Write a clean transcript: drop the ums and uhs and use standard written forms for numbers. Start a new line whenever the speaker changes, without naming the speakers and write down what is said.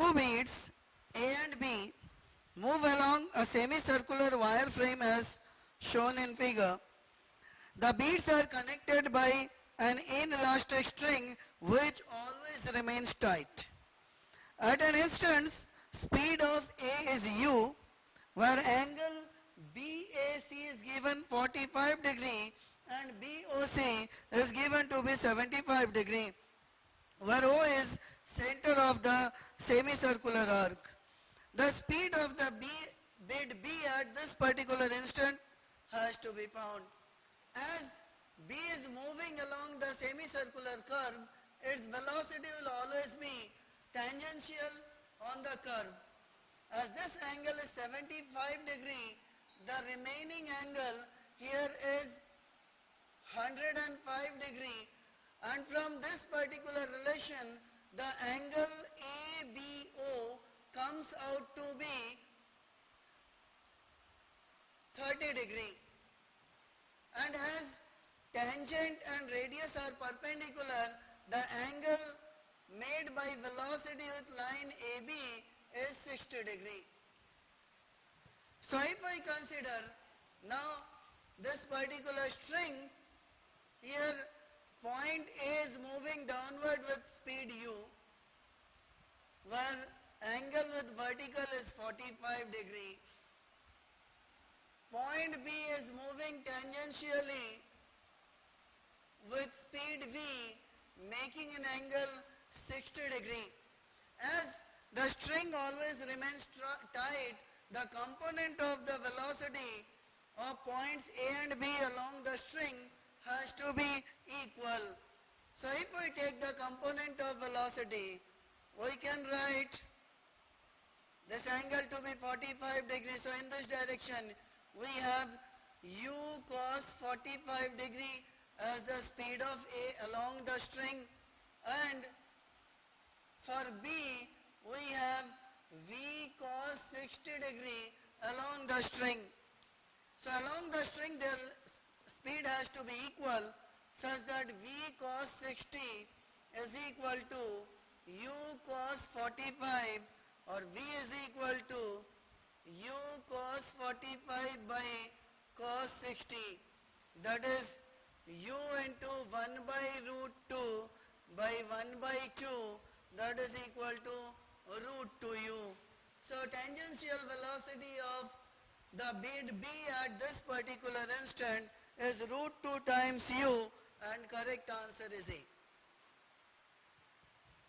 two beads A and B move along a semicircular wire frame as shown in figure. The beads are connected by an inelastic string which always remains tight. At an instance, speed of A is u, where angle BAC is given 45 degree and BOC is given to be 75 degree, where O is center of the semicircular arc. The speed of the bid B at this particular instant has to be found. As B is moving along the semicircular curve, its velocity will always be tangential on the curve. As this angle is 75 degree, the remaining angle here is 105 degree, and from this particular relation the angle ABO comes out to be 30 degree. And as tangent and radius are perpendicular, the angle made by velocity with line AB is 60 degree. So if I consider now this particular string, here point A is moving downward with speed u, where angle with vertical is 45 degree. Point B is moving tangentially with speed v, making an angle 60 degree. As the string always remains tight, the component of the velocity of points A and B along the string has to be equal. So if we take the component of velocity, we can write this angle to be 45 degrees. So in this direction we have u cos 45 degree as the speed of A along the string, and for B we have v cos 60 degree along the string. So along the string the speed has to be equal such that v cos 60 is equal to u cos 45, or v is equal to u cos 45 by cos 60, that is u into 1 by root 2 by 1 by 2, that is equal to root 2u. So tangential velocity of the bid B at this particular instant is root 2 times u, and correct answer is A.